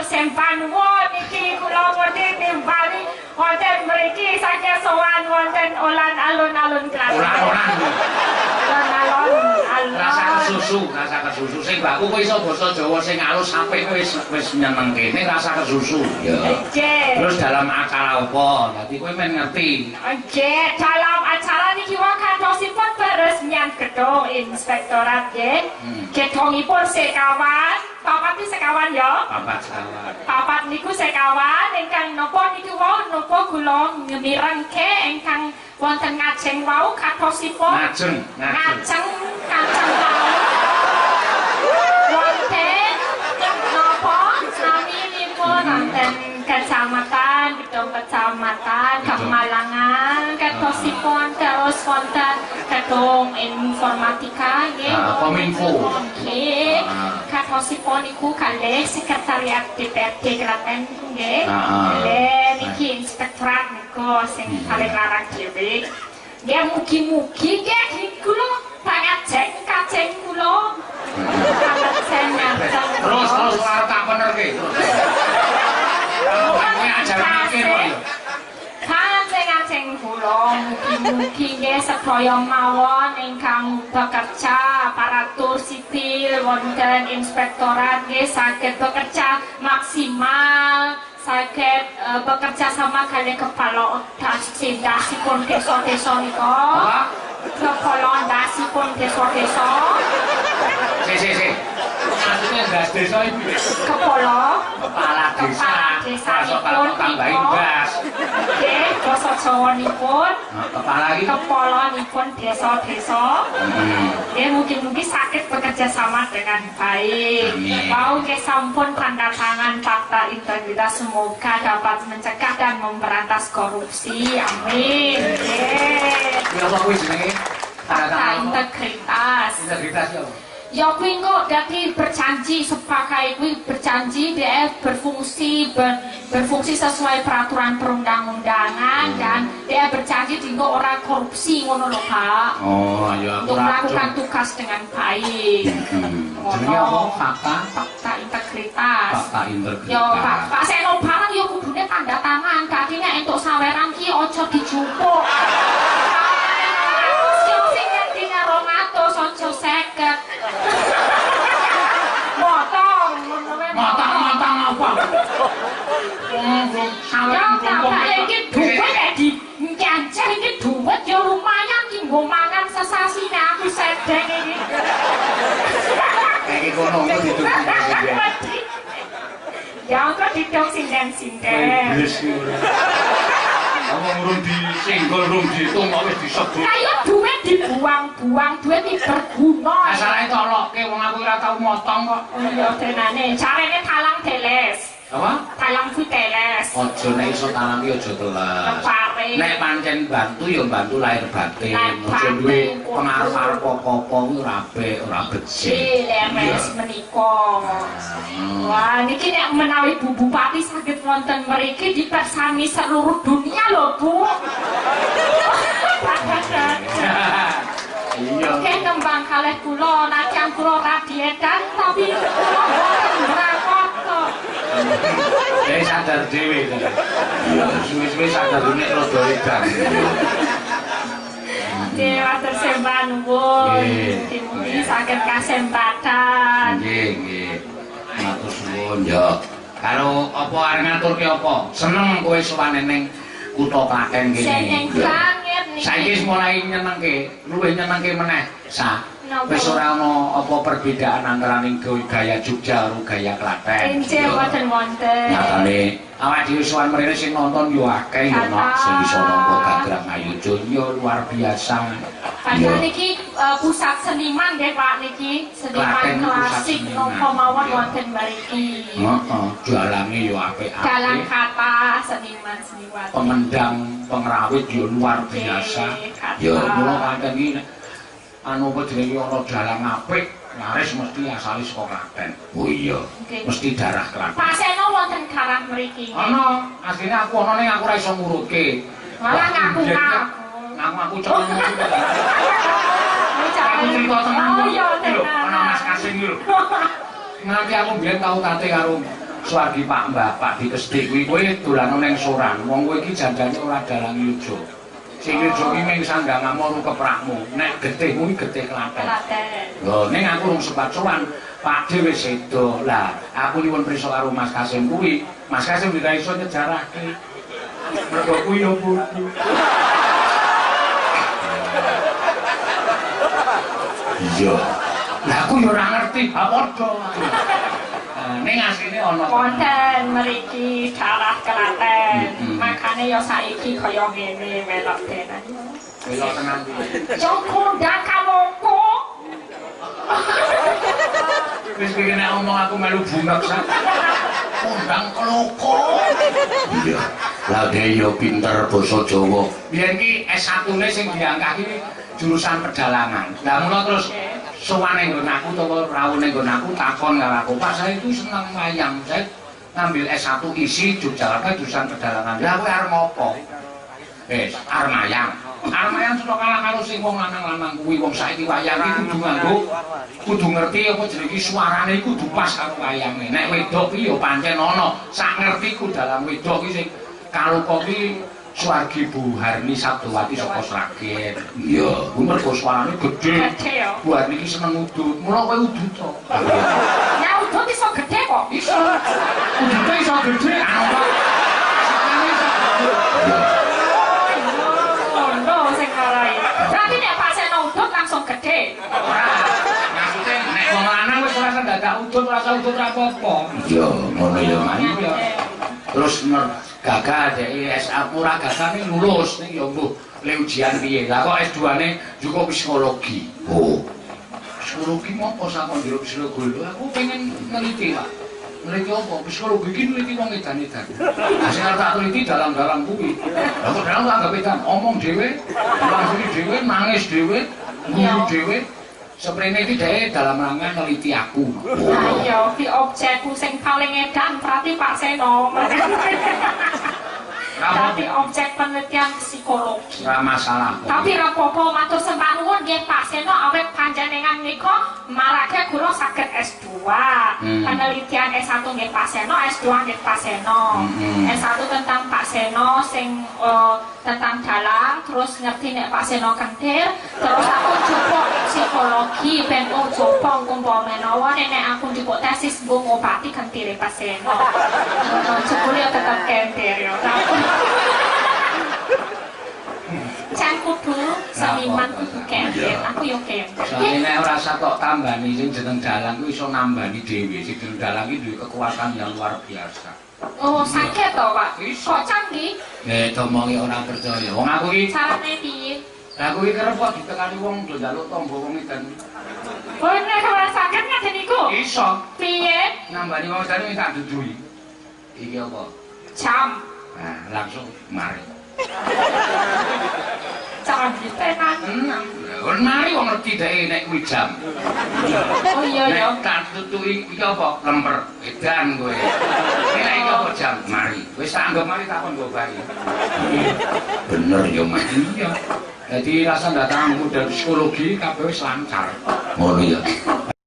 sempan niki kula ngerti timbali wonten mriki saking sowan wonten olan alun-alun kelas. Alun-alun rasa kesusu sing mbakku kowe iso basa Jawa sing alus sampe wis nyenengke ning rasa kesusu ya. Terus dalam acara apa? Dadi kowe men ngerti. Nggih, dalam acara niki wakantosipun peresmian gedung inspektorat nggih. Gedungipun sekawan, papat iki sekawan ya. Papat sekawan. Papat niku sekawan ingkang napa niki wau napa kula ngemirengke ingkang wonten ngajeng wau katosipun. Ngajeng wau. Wonten napa naminipun wonten kecamatan, gedung kecamatan Kemalangan, katosipun terus wonten gedung informatika nggih. Kominfo. Nggih. Katosipun iku kalih sekretariat DPRD Klaten nggih. Kalih niki inspektorat niku sing kalih larang dhewe. Nggih mugi-mugi nggih kula pangajeng kajeng kula. Terus ora tak benerke terus. Kowe ajaran akhir kok ya. Kajeng kula mugi-mugi nggih sedaya mawon ingkang bekerja aparatur sipil wonten inspektorat nggih saged bekerja maksimal, saged bekerja sama kalian kepala dasipun desa-desa nika. Kepala dasipun desa-desa. Si. Maksudnya gas desa itu Kepala desa desanipun tambahin gas. Nggih, basa Jawanipun Kepalanipun desa-desa. Nggih, mugi-mugi sakit bekerja sama dengan baik. Mau nggih sampun tanda tangan fakta integritas, semoga dapat mencegah dan memberantas korupsi. Amin. Nggih. Ya apa kuwi jenenge? Fakta integritas. Integritas ya. Ya kuwi kok dadi berjanji sepakai kuwi berjanji dia berfungsi sesuai peraturan perundang-undangan dan dia berjanji dinggo ora korupsi ngono lho Pak. Oh, ya untuk melakukan tugas dengan baik. Jenenge apa? Fakta integritas. Fakta integritas. Ya Pak Seno barang ya kudune tanda tangan. Dadi nek entuk saweran ki aja dijupuk. Ojo seket Matang apa? Iki duit di nyanceh iki duit ya lumayan ki nggo mangan sesasine aku sedeng iki. Iki kono kok ditutup. Ya kok ditung sinden-sinden. Kamu urung disenggol, urung dihitung, kok wis disebut. Kayak duit dibuang-buang, duit ini berguna. Masalahnya tolok, wong aku ora tau motong kok. Oh iya, denane. Caranya talang teles. Apa? Talang ku teles. Ojo nek iso talang ki ojo teles. Nek pancen bantu ya bantu lahir batin. Ojo duwe pengaruh-pengaruh apa-apa kuwi ora apik, ora becik. Leres menika. Wah, niki nek menawi Bu Bupati saged wonten mriki dipersani seluruh dunia lho, Bu. Iya. Oke, kembang kalih kula, najan kula radiedan tapi kula boten berakot kok. Sadar dhewe to. Iya, suwe-suwe sadar nek rada edan. Dewa tersembah nuwun. Mugi saged kasempatan. Nggih. Matur suwun ya. Karo apa arep ngaturke apa? Seneng kowe sowan ning kutha Klaten kene. Seneng banget niki. Saiki mulai nyenengke, luwih nyenengke meneh. Wis ora ana apa perbedaan antaraning gaya Jogja karo gaya Klaten. Enjih wonten. Nyatane awak dhewe sowan mrene sing nonton yo akeh yo nok sing iso nampa gagrang ayu yo luar biasa. Padahal niki pusat seniman nggih Pak niki, seniman klasik napa mawon wonten mriki. Heeh, dalange yo apik-apik. Dalang kata seniman-seniman. Pemendang, pengrawit yo luar biasa. Yo kula pancen iki anu apa jenenge ana dalang apik, laris mesti asale saka Klaten. Oh iya, mesti darah Klaten. Pak Seno wonten karang mriki. Ana, asline aku ana ning aku ora iso ngurutke. Malah ngaku. Aku ceneng. Aku cerita tenan. Oh iya tenan. Ana Mas Kasing iki lho. Nanti aku biyen tau kate karo Suwargi Pak Bapak dikestik kuwi kowe dolan ning soran. Wong kowe iki jandane ora dalang yojo. Sing yojo iki mung sandhangamu keprakmu. Nek getihmu iki getih Klaten. Lho ning aku rung sempat sowan. Pak dhewe sedo. Lah, aku nyuwun prisa karo Mas Kasim kuwi. Mas Kasim ora iso nyejarahke. Mergo kuwi yo bodho. Iya. Lah aku yo ora ngerti, ha padha. Ning asline ana wonten mriki dalah Klaten. Makane yo saiki kaya ngene melok tenan. Melok tenan kuwi. Joko Dakamoko. Wis kene omong aku melu bunek sak. Undang keloko. Iya. Lah dhewe yo pinter basa Jawa. Biyen ki S1-ne sing diangkat iki jurusan pedalangan. Lah mula terus sowan ning nggon aku utawa rawuh ning nggon aku takon karo aku, "Pak, saya itu seneng wayang. Saya ngambil S1 isi Yogyakarta jurusan pedalangan." Lah kowe arep ngopo? Arep wayang. Arep wayang sudah kalah karo sing wong lanang-lanang kuwi. Wong saiki wayang iki kudu nganggo kudu ngerti apa jenenge iki suarane iku kudu pas karo wayange. Nek wedok iki ya pancen ana sak ngertiku dalam wedok iki sing kaluka iki Suwargi Bu Harni Sabdowati saka Sragen. Iya, kuwi mergo suarane gedhe. Bu Harni iki seneng udut. Mula kowe udut to. Ya udut iso gedhe kok. Iso. Udute iso gedhe apa? Sakane iso gedhe. Oh, sing ngarai. Berarti nek Pak Seno udut langsung gedhe. Ora. Maksude nek wong lanang wis ora dadak udut, ora udut ora apa-apa. Iya, ngono ya, Mas. Terus gagah dhek S1 ora gagah ning lulus ning ya mbuh le ujian piye. Lah kok S2-ne juga psikologi. Oh. Psikologi mopo sakon jero psikologi. Aku pengen neliti, Pak. Neliti apa? Psikologi iki neliti wong edan-edan. Lah sing arep tak teliti dalam-dalam kuwi. Lah kok dalam anggap edan omong dhewe, langsung dhewe, nangis dhewe, guyu dhewe. Seprene iki dhek dalam rangka neliti aku. Lah iya, ki objekku sing paling edan berarti Pak Seno. Tapi objek penelitian psikologi. Ora masalah. Tapi rapopo matur sembah nuwun nggih Pak Seno awet panjenengan nika marake kula saged S2. Penelitian S1 nggih Pak Seno, S2 nggih Pak Seno. S1 tentang Pak Seno sing tentang dalang, terus ngerti nek Pak Seno kentir, terus aku jupuk psikologi ben jupuk umpama menawa nek aku jupuk tesis mbok ngobati kentire Pak Seno. Jebule tetep kentir ya. Can kudu seniman kudu kentir, aku yo kentir. Soale nek ora satok tambani sing jeneng dalang kuwi iso nambani dhewe. Sing jeneng dalang iki duwe kekuatan yang luar biasa. Oh, sakit to, Pak? Kok canggih? Nek omongi ora percaya. Wong aku iki Carane piye? Lah kuwi kerep kok ditekani wong do njaluk tombo wong edan. Oh, nek ora sakit ngaten niku? Iso. Piye? Nambani wong edan iki tak dudui. Iki apa? Jam. Nah, langsung mari. Canggih tenan. Kon mari wong ngerti dhek nek kuwi jam. Oh iya ya. Nek tak tutuki iki apa? Lemper edan kowe. Nek iki apa jam? Mari. Wis tak anggap mari tak kon bayi. Bener ya, Mas. Iya. Jadi rasa datang model psikologi kabeh wis lancar. Ngono ya.